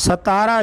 17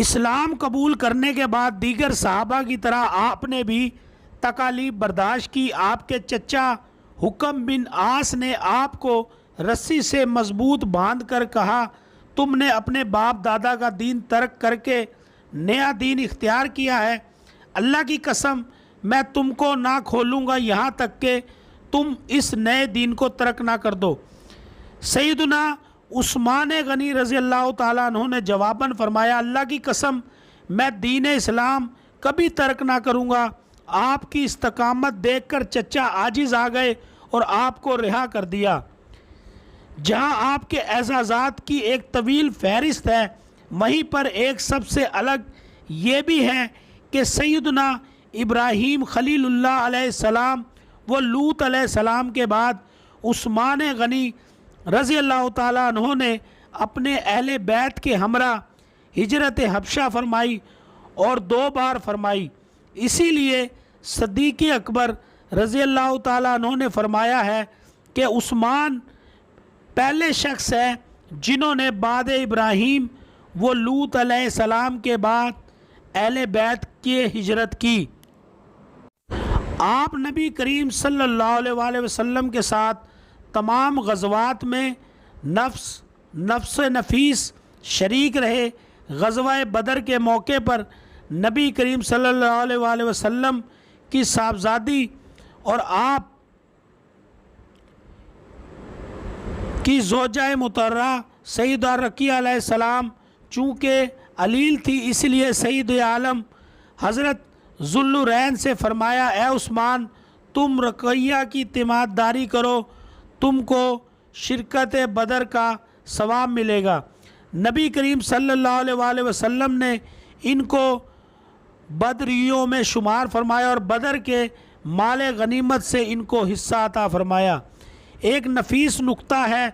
اسلام قبول کرنے کے بعد دیگر صحابہ کی طرح آپ نے بھی تکالیف برداشت کی۔ آپ کے چچا حکم بن عاص نے آپ کو رسی سے مضبوط باندھ کر کہا، تم نے اپنے باپ دادا کا دین ترک کر کے نیا دین اختیار کیا ہے، اللہ کی قسم میں تم کو نہ کھولوں گا یہاں تک کہ تم اس نئے دین کو ترک نہ کر دو۔ سیدنا عثمان غنی رضی اللہ تعالیٰ عنہ نے جواباً فرمایا، اللہ کی قسم میں دین اسلام کبھی ترک نہ کروں گا۔ آپ کی استقامت دیکھ کر چچا عاجز آ گئے اور آپ کو رہا کر دیا۔ جہاں آپ کے اعزازات کی ایک طویل فہرست ہے، وہیں پر ایک سب سے الگ یہ بھی ہے کہ سیدنا ابراہیم خلیل اللہ علیہ السلام و لوط علیہ السلام کے بعد عثمان غنی رضی اللہ تعالیٰ عنہ نے اپنے اہل بیت کے ہمراہ ہجرت حبشہ فرمائی اور 2 بار فرمائی۔ اسی لیے صدیق اکبر رضی اللہ تعالیٰ عنہ نے فرمایا ہے کہ عثمان پہلے شخص ہے جنہوں نے بعد ابراہیم و لوط علیہ السلام کے بعد اہل بیت کی ہجرت کی۔ آپ نبی کریم صلی اللہ علیہ وسلم کے ساتھ تمام غزوات میں نفس نفیس شریک رہے۔ غزوہ بدر کے موقع پر نبی کریم صلی اللہ علیہ وسلم کی صاحبزادی اور آپ کی زوجہ مطہرہ سیدہ رقیہ علیہ السلام چونکہ علیل تھی، اس لیے سید عالم حضرت ذوالنورین سے فرمایا، اے عثمان تم رقیہ کی تیمارداری کرو، تم کو شرکت بدر کا ثواب ملے گا۔ نبی کریم صلی اللہ علیہ وسلم نے ان کو بدریوں میں شمار فرمایا اور بدر کے مال غنیمت سے ان کو حصہ عطا فرمایا۔ ایک نفیس نقطہ ہے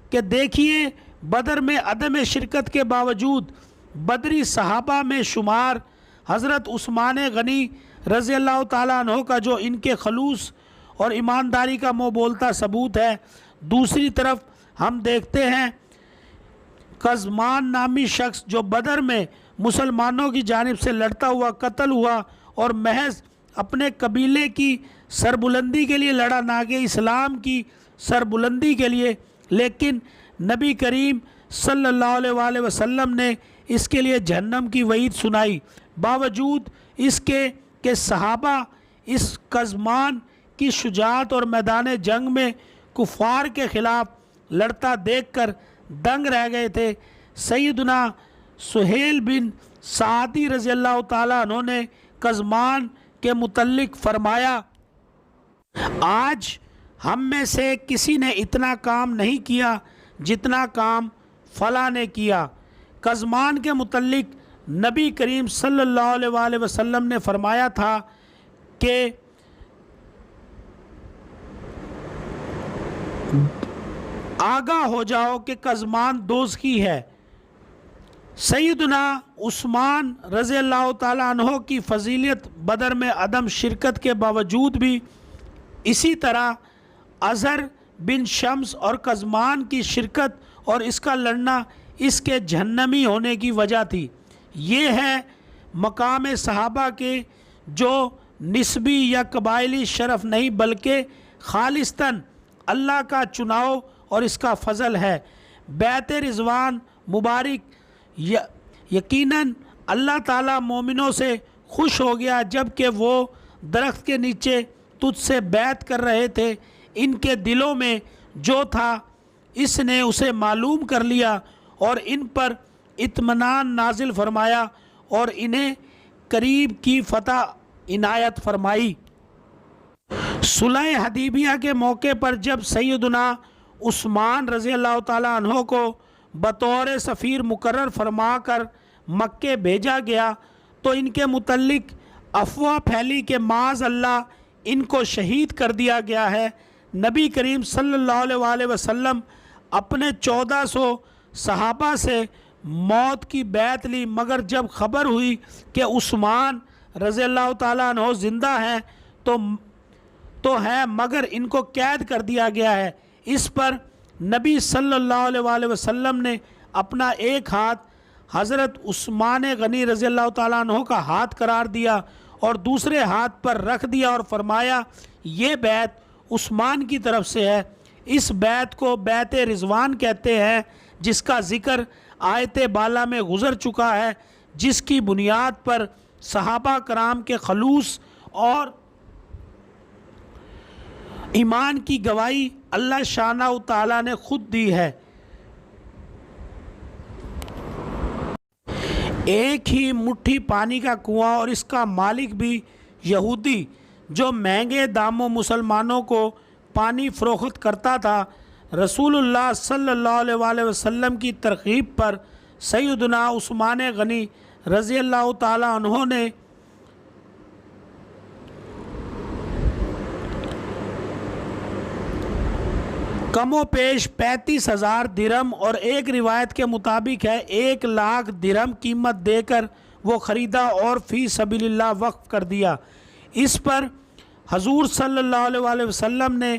کہ دیکھیے بدر میں عدم شرکت کے باوجود بدری صحابہ میں شمار حضرت عثمان غنی رضی اللہ تعالیٰ عنہ کا جو ان کے خلوص اور ایمانداری کا منہ بولتا ثبوت ہے۔ دوسری طرف ہم دیکھتے ہیں قزمان نامی شخص جو بدر میں مسلمانوں کی جانب سے لڑتا ہوا قتل ہوا اور محض اپنے قبیلے کی سربلندی کے لیے لڑا، نہ کہ اسلام کی سربلندی کے لیے، لیکن نبی کریم صلی اللہ علیہ وسلم نے اس کے لیے جہنم کی وعید سنائی۔ باوجود اس کے کہ صحابہ اس قزمان کی شجاعت اور میدان جنگ میں کفار کے خلاف لڑتا دیکھ کر دنگ رہ گئے تھے، سیدنا سہیل بن سعدی رضی اللہ تعالیٰ عنہ نے قزمان کے متعلق فرمایا، آج ہم میں سے کسی نے اتنا کام نہیں کیا جتنا کام فلاں نے کیا۔ قزمان کے متعلق نبی کریم صلی اللہ علیہ وسلم نے فرمایا تھا کہ آگاہ ہو جاؤ کہ قزمان دوزخی ہے۔ سیدنا عثمان رضی اللہ تعالیٰ عنہ کی فضیلت بدر میں عدم شرکت کے باوجود بھی اسی طرح اظہر بن شمس اور قزمان کی شرکت اور اس کا لڑنا اس کے جہنمی ہونے کی وجہ تھی۔ یہ ہے مقام صحابہ کے جو نسبی یا قبائلی شرف نہیں بلکہ خالصتاً اللہ کا چناؤ اور اس کا فضل ہے۔ بیعت رضوان مبارک یقیناً اللہ تعالیٰ مومنوں سے خوش ہو گیا جب کہ وہ درخت کے نیچے تجھ سے بیعت کر رہے تھے، ان کے دلوں میں جو تھا اس نے اسے معلوم کر لیا اور ان پر اطمینان نازل فرمایا اور انہیں قریب کی فتح عنایت فرمائی۔ صلح حدیبیہ کے موقع پر جب سیدنا عثمان رضی اللہ تعالیٰ عنہ کو بطور سفیر مقرر فرما کر مکے بھیجا گیا تو ان کے متعلق افواہ پھیلی کہ معاذ اللہ ان کو شہید کر دیا گیا ہے۔ نبی کریم صلی اللہ علیہ وسلم اپنے 1400 صحابہ سے موت کی بیعت لی، مگر جب خبر ہوئی کہ عثمان رضی اللہ تعالیٰ عنہ زندہ ہیں تو ہے مگر ان کو قید کر دیا گیا ہے۔ اس پر نبی صلی اللہ علیہ وسلم نے اپنا ایک ہاتھ حضرت عثمان غنی رضی اللہ تعالیٰ عنہ کا ہاتھ قرار دیا اور دوسرے ہاتھ پر رکھ دیا اور فرمایا یہ بیعت عثمان کی طرف سے ہے۔ اس بیعت کو بیعت رضوان کہتے ہیں، جس کا ذکر آیت بالا میں گزر چکا ہے، جس کی بنیاد پر صحابہ کرام کے خلوص اور ایمان کی گواہی اللہ شانہ تعالیٰ نے خود دی ہے۔ ایک ہی مٹھی پانی کا کنواں اور اس کا مالک بھی یہودی جو مہنگے داموں مسلمانوں کو پانی فروخت کرتا تھا، رسول اللہ صلی اللہ علیہ وآلہ وسلم کی ترغیب پر سیدنا عثمان غنی رضی اللہ تعالیٰ عنہ نے کم و پیش 35,000 درہم اور ایک روایت کے مطابق ہے 1,00,000 درہم قیمت دے کر وہ خریدا اور فی سبیل اللہ وقف کر دیا۔ اس پر حضور صلی اللہ علیہ وآلہ وسلم نے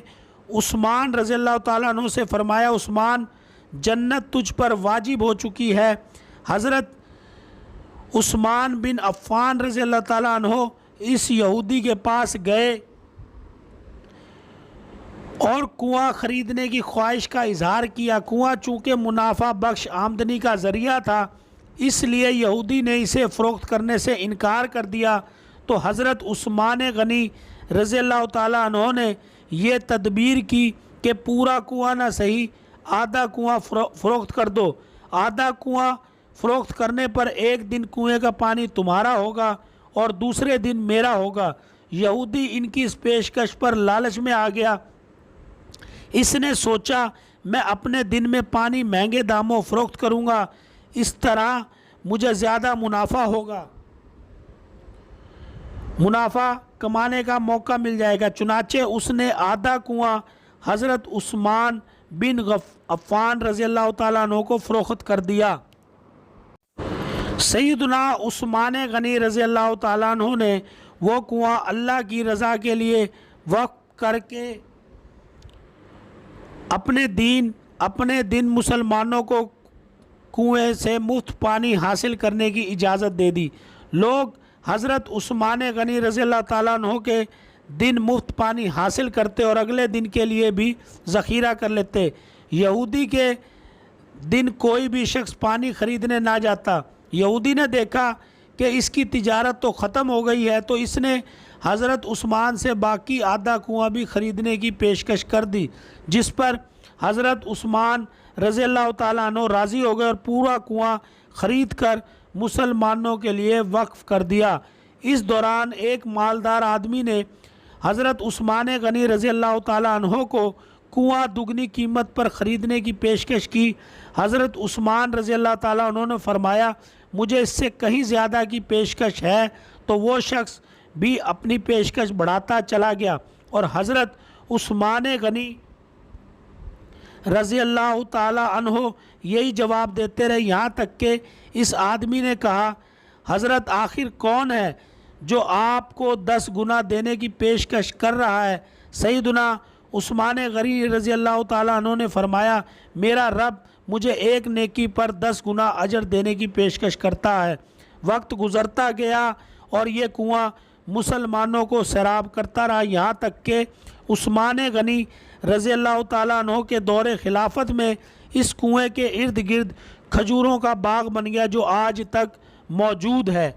عثمان رضی اللہ تعالیٰ عنہ سے فرمایا عثمان جنت تجھ پر واجب ہو چکی ہے۔ حضرت عثمان بن عفان رضی اللہ تعالیٰ عنہ اس یہودی کے پاس گئے اور کنواں خریدنے کی خواہش کا اظہار کیا۔ کنواں چونکہ منافع بخش آمدنی کا ذریعہ تھا، اس لیے یہودی نے اسے فروخت کرنے سے انکار کر دیا، تو حضرت عثمان غنی رضی اللہ تعالیٰ عنہ نے یہ تدبیر کی کہ پورا کنواں نہ صحیح آدھا کنواں فروخت کر دو۔ آدھا کنواں فروخت کرنے پر ایک دن کنویں کا پانی تمہارا ہوگا اور دوسرے دن میرا ہوگا۔ یہودی ان کی اس پیشکش پر لالچ میں آ گیا۔ اس نے سوچا میں اپنے دن میں پانی مہنگے داموں فروخت کروں گا، اس طرح مجھے زیادہ منافع ہوگا، منافع کمانے کا موقع مل جائے گا۔ چنانچہ اس نے آدھا کنواں حضرت عثمان بن عفان رضی اللہ تعالیٰ عنہ کو فروخت کر دیا۔ سیدنا عثمان غنی رضی اللہ تعالیٰ عنہ نے وہ کنواں اللہ کی رضا کے لیے وقف کر کے اپنے دن مسلمانوں کو کنویں سے مفت پانی حاصل کرنے کی اجازت دے دی۔ لوگ حضرت عثمان غنی رضی اللہ تعالیٰ عنہ کے دن مفت پانی حاصل کرتے اور اگلے دن کے لیے بھی ذخیرہ کر لیتے۔ یہودی کے دن کوئی بھی شخص پانی خریدنے نہ جاتا۔ یہودی نے دیکھا کہ اس کی تجارت تو ختم ہو گئی ہے، تو اس نے حضرت عثمان سے باقی آدھا کنواں بھی خریدنے کی پیشکش کر دی، جس پر حضرت عثمان رضی اللہ تعالیٰ عنہ راضی ہو گئے اور پورا کنواں خرید کر مسلمانوں کے لیے وقف کر دیا۔ اس دوران ایک مالدار آدمی نے حضرت عثمان غنی رضی اللہ تعالیٰ عنہ کو کنواں دگنی قیمت پر خریدنے کی پیشکش کی۔ حضرت عثمان رضی اللہ تعالیٰ عنہ نے فرمایا مجھے اس سے کہیں زیادہ کی پیشکش ہے، تو وہ شخص بھی اپنی پیشکش بڑھاتا چلا گیا اور حضرت عثمان غنی رضی اللہ تعالیٰ عنہ یہی جواب دیتے رہے، یہاں تک کہ اس آدمی نے کہا حضرت آخر کون ہے جو آپ کو 10 گنا دینے کی پیشکش کر رہا ہے؟ سیدنا عثمان غنی رضی اللہ تعالیٰ عنہ نے فرمایا میرا رب مجھے ایک نیکی پر 10 گنا اجر دینے کی پیشکش کرتا ہے۔ وقت گزرتا گیا اور یہ کنواں مسلمانوں کو سیراب کرتا رہا، یہاں تک کہ عثمان غنی رضی اللہ تعالیٰ عنہ کے دور خلافت میں اس کنویں کے ارد گرد کھجوروں کا باغ بن گیا جو آج تک موجود ہے۔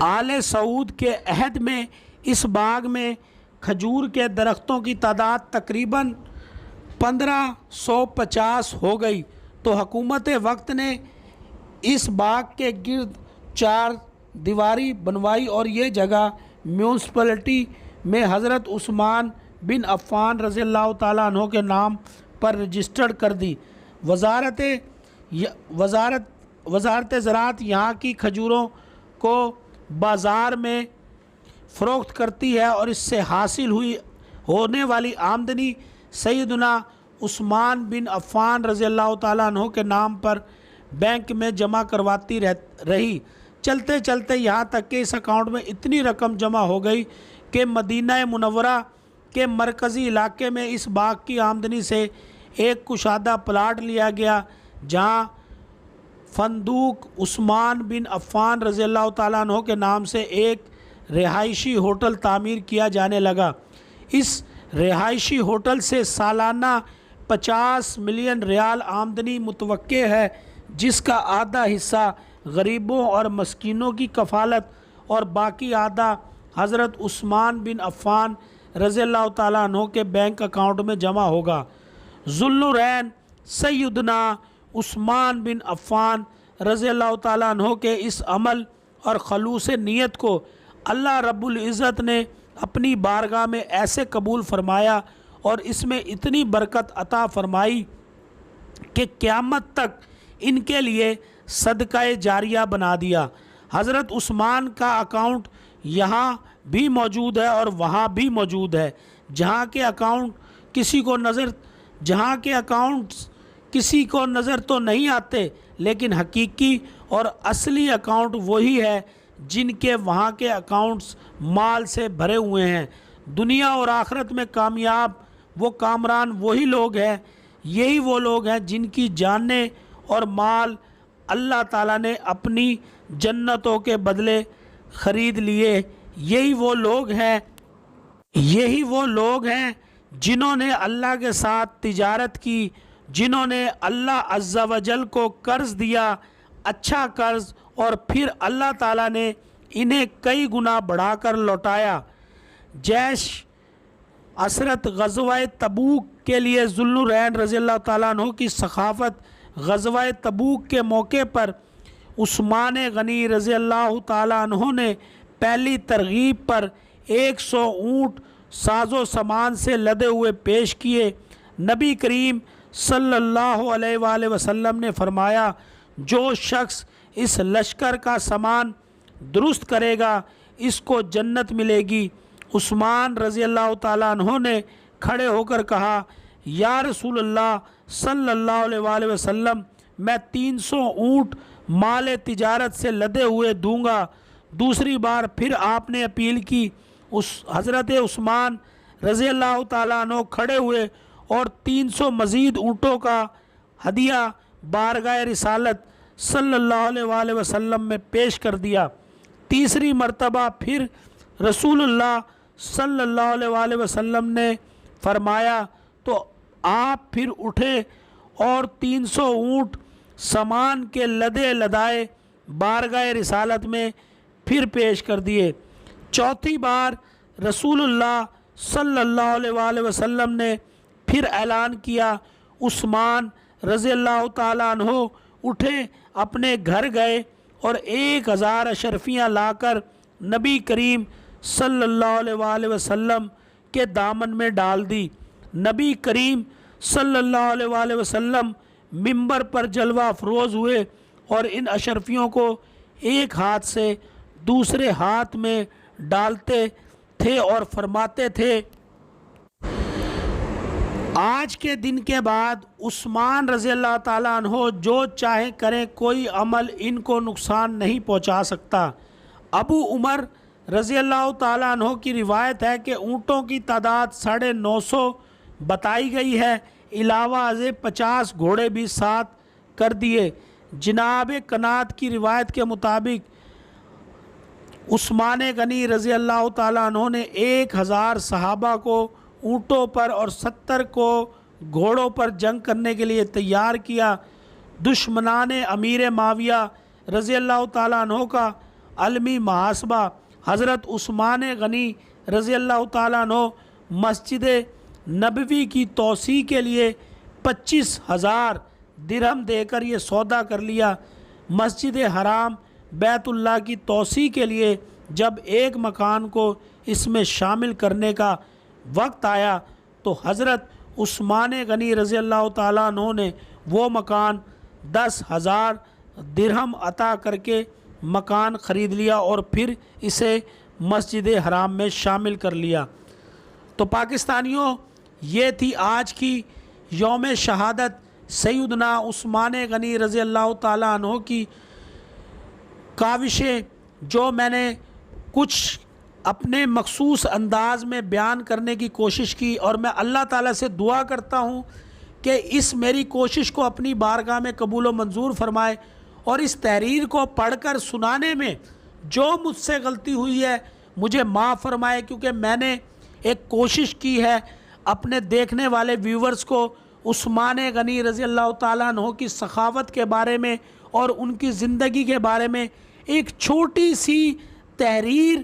آل سعود کے عہد میں اس باغ میں کھجور کے درختوں کی تعداد تقریباً 1550 ہو گئی، تو حکومت وقت نے اس باغ کے گرد 4 دیواری بنوائی اور یہ جگہ میونسپلٹی میں حضرت عثمان بن عفان رضی اللہ تعالیٰ عنہ کے نام پر رجسٹرڈ کر دی۔ وزارت زراعت یہاں کی کھجوروں کو بازار میں فروخت کرتی ہے اور اس سے حاصل ہونے والی آمدنی سیدنا عثمان بن عفان رضی اللہ تعالیٰ عنہ کے نام پر بینک میں جمع کرواتی رہی۔ چلتے چلتے یہاں تک کہ اس اکاؤنٹ میں اتنی رقم جمع ہو گئی کہ مدینہ منورہ کے مرکزی علاقے میں اس باغ کی آمدنی سے ایک کشادہ پلاٹ لیا گیا، جہاں فندوق عثمان بن عفان رضی اللہ تعالیٰ عنہ کے نام سے ایک رہائشی ہوٹل تعمیر کیا جانے لگا۔ اس رہائشی ہوٹل سے سالانہ 50 ملین ریال آمدنی متوقع ہے، جس کا آدھا حصہ غریبوں اور مسکینوں کی کفالت اور باقی آدھا حضرت عثمان بن عفان رضی اللہ تعالیٰ عنہ کے بینک اکاؤنٹ میں جمع ہوگا۔ ذوالنورین سیدنا عثمان بن عفان رضی اللہ تعالیٰ عنہ کے اس عمل اور خلوص نیت کو اللہ رب العزت نے اپنی بارگاہ میں ایسے قبول فرمایا اور اس میں اتنی برکت عطا فرمائی کہ قیامت تک ان کے لیے صدقہ جاریہ بنا دیا۔ حضرت عثمان کا اکاؤنٹ یہاں بھی موجود ہے اور وہاں بھی موجود ہے۔ جہاں کے اکاؤنٹ کسی کو نظر تو نہیں آتے، لیکن حقیقی اور اصلی اکاؤنٹ وہی ہے جن کے وہاں کے اکاؤنٹس مال سے بھرے ہوئے ہیں۔ دنیا اور آخرت میں کامیاب وہ کامران وہی لوگ ہیں، یہی وہ لوگ ہیں جن کی جانیں اور مال اللہ تعالیٰ نے اپنی جنتوں کے بدلے خرید لیے۔ یہی وہ لوگ ہیں جنہوں نے اللہ کے ساتھ تجارت کی، جنہوں نے اللہ عز و جل کو قرض دیا، اچھا قرض، اور پھر اللہ تعالیٰ نے انہیں کئی گنا بڑھا کر لوٹایا۔ جیش عسرت غزوہ تبوک کے لیے ذوالنورین رضی اللہ تعالیٰ عنہ کی سخاوت۔ غزوہ تبوک کے موقع پر عثمان غنی رضی اللہ تعالیٰ عنہ نے پہلی ترغیب پر 100 اونٹ ساز و سامان سے لدے ہوئے پیش کیے۔ نبی کریم صلی اللہ علیہ وآلہ وسلم نے فرمایا، جو شخص اس لشکر کا سامان درست کرے گا اس کو جنت ملے گی۔ عثمان رضی اللہ تعالیٰ عنہ نے کھڑے ہو کر کہا، یا رسول اللہ صلی اللہ علیہ وآلہ وسلم، میں 300 اونٹ مال تجارت سے لدے ہوئے دوں گا۔ دوسری بار پھر آپ نے اپیل کی۔ حضرت عثمان رضی اللہ تعالیٰ عنہ کھڑے ہوئے اور 300 مزید اونٹوں کا ہدیہ بارگاہ رسالت صلی اللہ علیہ وآلہ وسلم میں پیش کر دیا۔ تیسری مرتبہ پھر رسول اللہ صلی اللہ علیہ وآلہ وسلم نے فرمایا تو آپ پھر اٹھے اور 300 اونٹ سامان کے لدے لدائے بارگاہ رسالت میں پھر پیش کر دیے۔ چوتھی بار رسول اللہ صلی اللہ علیہ وآلہ وسلم نے پھر اعلان کیا۔ عثمان رضی اللہ تعالیٰ عنہ اٹھے، اپنے گھر گئے اور 1000 اشرفیاں لا کر نبی کریم صلی اللہ علیہ وآلہ وسلم کے دامن میں ڈال دی۔ نبی کریم صلی اللہ علیہ وآلہ وسلم منبر پر جلوہ افروز ہوئے اور ان اشرفیوں کو ایک ہاتھ سے دوسرے ہاتھ میں ڈالتے تھے اور فرماتے تھے، آج کے دن کے بعد عثمان رضی اللہ تعالیٰ عنہ جو چاہے کریں، کوئی عمل ان کو نقصان نہیں پہنچا سکتا۔ ابو عمر رضی اللہ تعالیٰ عنہ کی روایت ہے کہ اونٹوں کی تعداد 950 بتائی گئی ہے، علاوہ ازیں 50 گھوڑے بھی ساتھ کر دیے۔ جناب قنات کی روایت کے مطابق عثمان غنی رضی اللہ تعالیٰ عنہ نے 1000 صحابہ کو اونٹوں پر اور 70 کو گھوڑوں پر جنگ کرنے کے لیے تیار کیا۔ دشمنان امیر معاویہ رضی اللہ تعالیٰ عنہ کا عالمی محاسبہ۔ حضرت عثمان غنی رضی اللہ تعالیٰ عنہ مسجد نبوی کی توسیع کے لیے 25,000 درہم دے کر یہ سودا کر لیا۔ مسجد حرام بیت اللہ کی توسیع کے لیے جب ایک مکان کو اس میں شامل کرنے کا وقت آیا تو حضرت عثمان غنی رضی اللہ تعالیٰ عنہ نے وہ مکان 10,000 درہم عطا کر کے مکان خرید لیا اور پھر اسے مسجد حرام میں شامل کر لیا۔ تو پاکستانیوں، یہ تھی آج کی یوم شہادت سیدنا عثمان غنی رضی اللہ تعالیٰ عنہ کی کاوشیں، جو میں نے کچھ اپنے مخصوص انداز میں بیان کرنے کی کوشش کی، اور میں اللہ تعالیٰ سے دعا کرتا ہوں کہ اس میری کوشش کو اپنی بارگاہ میں قبول و منظور فرمائے اور اس تحریر کو پڑھ کر سنانے میں جو مجھ سے غلطی ہوئی ہے مجھے معاف فرمائے، کیونکہ میں نے ایک کوشش کی ہے اپنے دیکھنے والے ویورز کو عثمان غنی رضی اللہ تعالیٰ عنہ کی سخاوت کے بارے میں اور ان کی زندگی کے بارے میں ایک چھوٹی سی تحریر،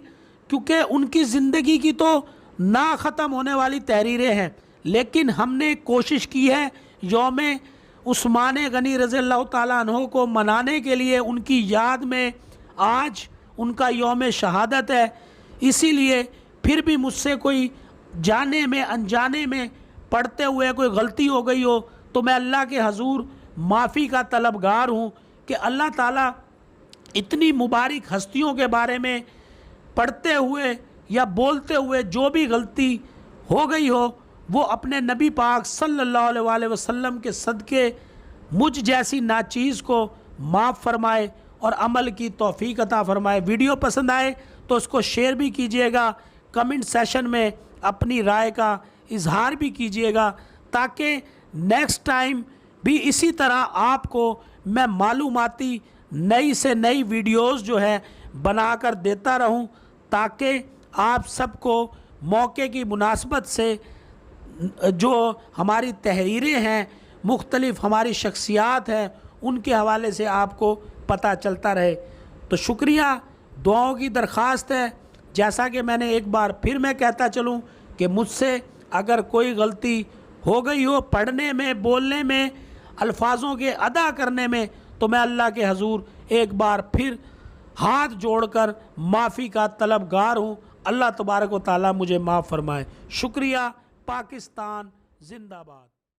کیونکہ ان کی زندگی کی تو نہ ختم ہونے والی تحریریں ہیں، لیکن ہم نے کوشش کی ہے یوم عثمان غنی رضی اللہ تعالیٰ عنہ کو منانے کے لیے، ان کی یاد میں آج ان کا یوم شہادت ہے، اسی لیے پھر بھی مجھ سے کوئی جانے میں انجانے میں پڑھتے ہوئے کوئی غلطی ہو گئی ہو تو میں اللہ کے حضور معافی کا طلبگار ہوں کہ اللہ تعالیٰ اتنی مبارک ہستیوں کے بارے میں پڑھتے ہوئے یا بولتے ہوئے جو بھی غلطی ہو گئی ہو وہ اپنے نبی پاک صلی اللہ علیہ وآلہ وسلم کے صدقے مجھ جیسی ناچیز کو معاف فرمائے اور عمل کی توفیق عطا فرمائے۔ ویڈیو پسند آئے تو اس کو شیئر بھی کیجئے گا، کمنٹ سیشن میں اپنی رائے کا اظہار بھی کیجئے گا، تاکہ نیکسٹ ٹائم بھی اسی طرح آپ کو میں معلوماتی نئی سے نئی ویڈیوز جو ہے بنا کر دیتا رہوں، تاکہ آپ سب کو موقع کی مناسبت سے جو ہماری تحریریں ہیں، مختلف ہماری شخصیات ہیں، ان کے حوالے سے آپ کو پتہ چلتا رہے۔ تو شکریہ، دعاؤں کی درخواست ہے، جیسا کہ میں نے ایک بار پھر میں کہتا چلوں کہ مجھ سے اگر کوئی غلطی ہو گئی ہو پڑھنے میں، بولنے میں، الفاظوں کے ادا کرنے میں، تو میں اللہ کے حضور ایک بار پھر ہاتھ جوڑ کر معافی کا طلبگار ہوں۔ اللہ تبارک و تعالیٰ مجھے معاف فرمائے۔ شکریہ۔ پاکستان زندہ باد۔